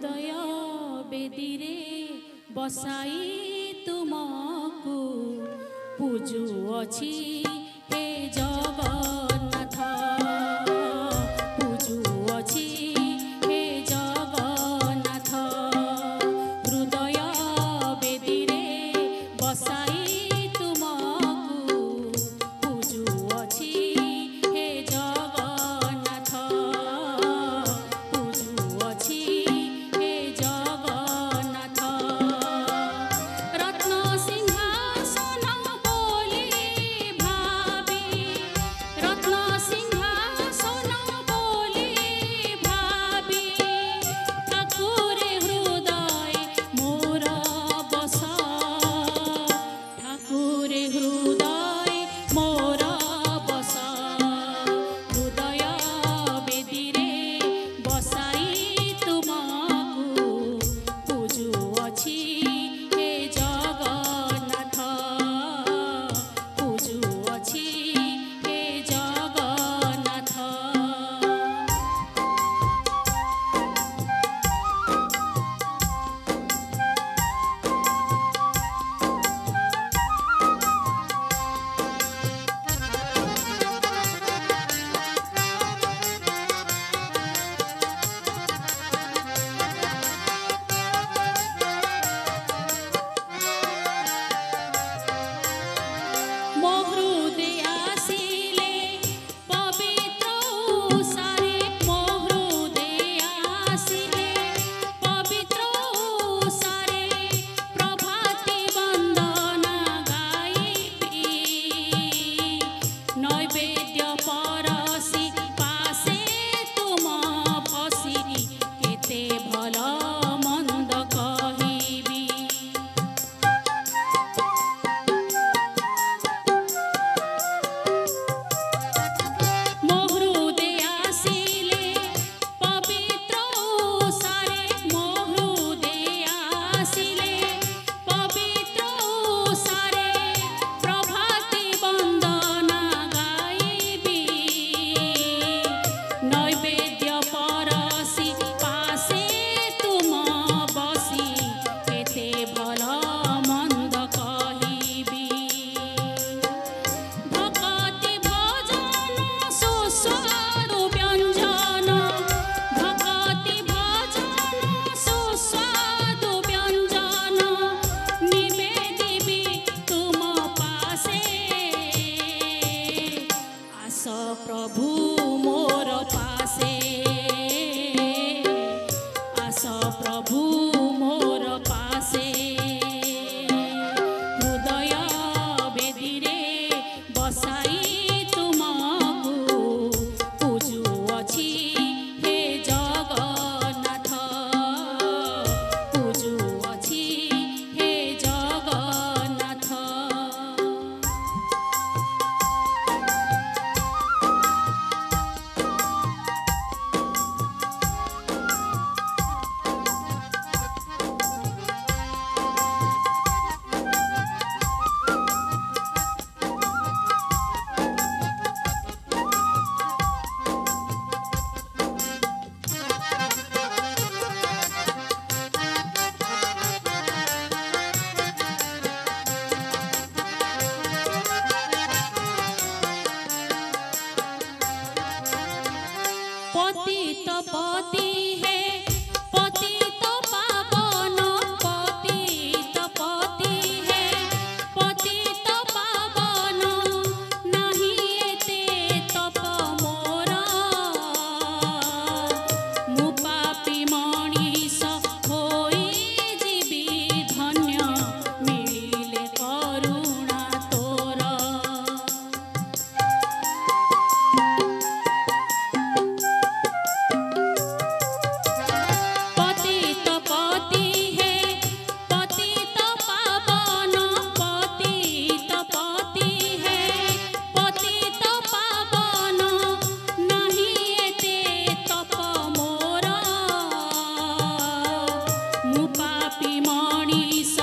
हृदय बेदीरे बसाई तुमको पूजुअछि हे जगन्नाथ पूजुअछि हे जगन्नाथ हृदय बेदीरे बसाई तुमको पूजुअछि हे जगन्नाथ पूजुअछि हे जगन्नाथ रत्न सिंहासन बोली भावी रत्न सिंहासन बोली भावी ठाकुरे हृदय मोर बस ठाकुरे हृदय मोर बस हृदय बेदीरे बसाई तुमको पूजुअछि हे जगन्नाथ पूजुअछि हे जगन्नाथ ମୋ ହୃଦୟ ଆସିଲେ ପବିତ୍ର ଉଷାରେ ମୋ ହୃଦୟ ଆସିଲେ ପବିତ୍ର ଉଷାରେ ପ୍ରଭାତି ବନ୍ଦନା ଗାଇବି ନୈବେଦ୍ୟ ପରସି ପାଶେ ତୁମ ବସିରି କେତେ ଭଲ ମନ୍ଦ କହିବି ମୋ ହୃଦୟ ଆସିଲେ ପବିତ୍ର ଉଷାରେ ମୋ ହୃଦୟ ଆସିଲେ ପବିତ୍ର ଉଷାରେ ପ୍ରଭାତି ବନ୍ଦନା ଗାଇବି ନୈବେଦ୍ୟ ପରସି ପାଶେ ତୁମ ବସି କେତେ ଭଲ ମନ୍ଦ କହିବି ଭକତି ଭଜନ ସୁସ୍ୱାଦୁ ବ୍ୟଞ୍ଜନ ଭକତି ଭଜନ ସୁସ୍ୱାଦୁ ବ୍ୟଞ୍ଜନ ନିବେଦିବି ତୁମ ପାଶେ ଆସ ପ୍ରଭୁ ମୋର ପାଶେ ଆସ ପ୍ରଭୁ ମୋର ପାଶେ ହୃଦୟ ବେଦୀରେ ବସାଇ ତୁମକୁ ପୂଜୁଅଛି ହେ ଜଗନ୍ନାଥ ପୂଜୁଅଛି ହେ ଜଗନ୍ନାଥ पतित पति है पतित पावन पतित पति है पतित पावन नहीं एते तप मोर मु पापी मणिष होई जीवी धन्य मिलिले करुणा तोर पापी मणिष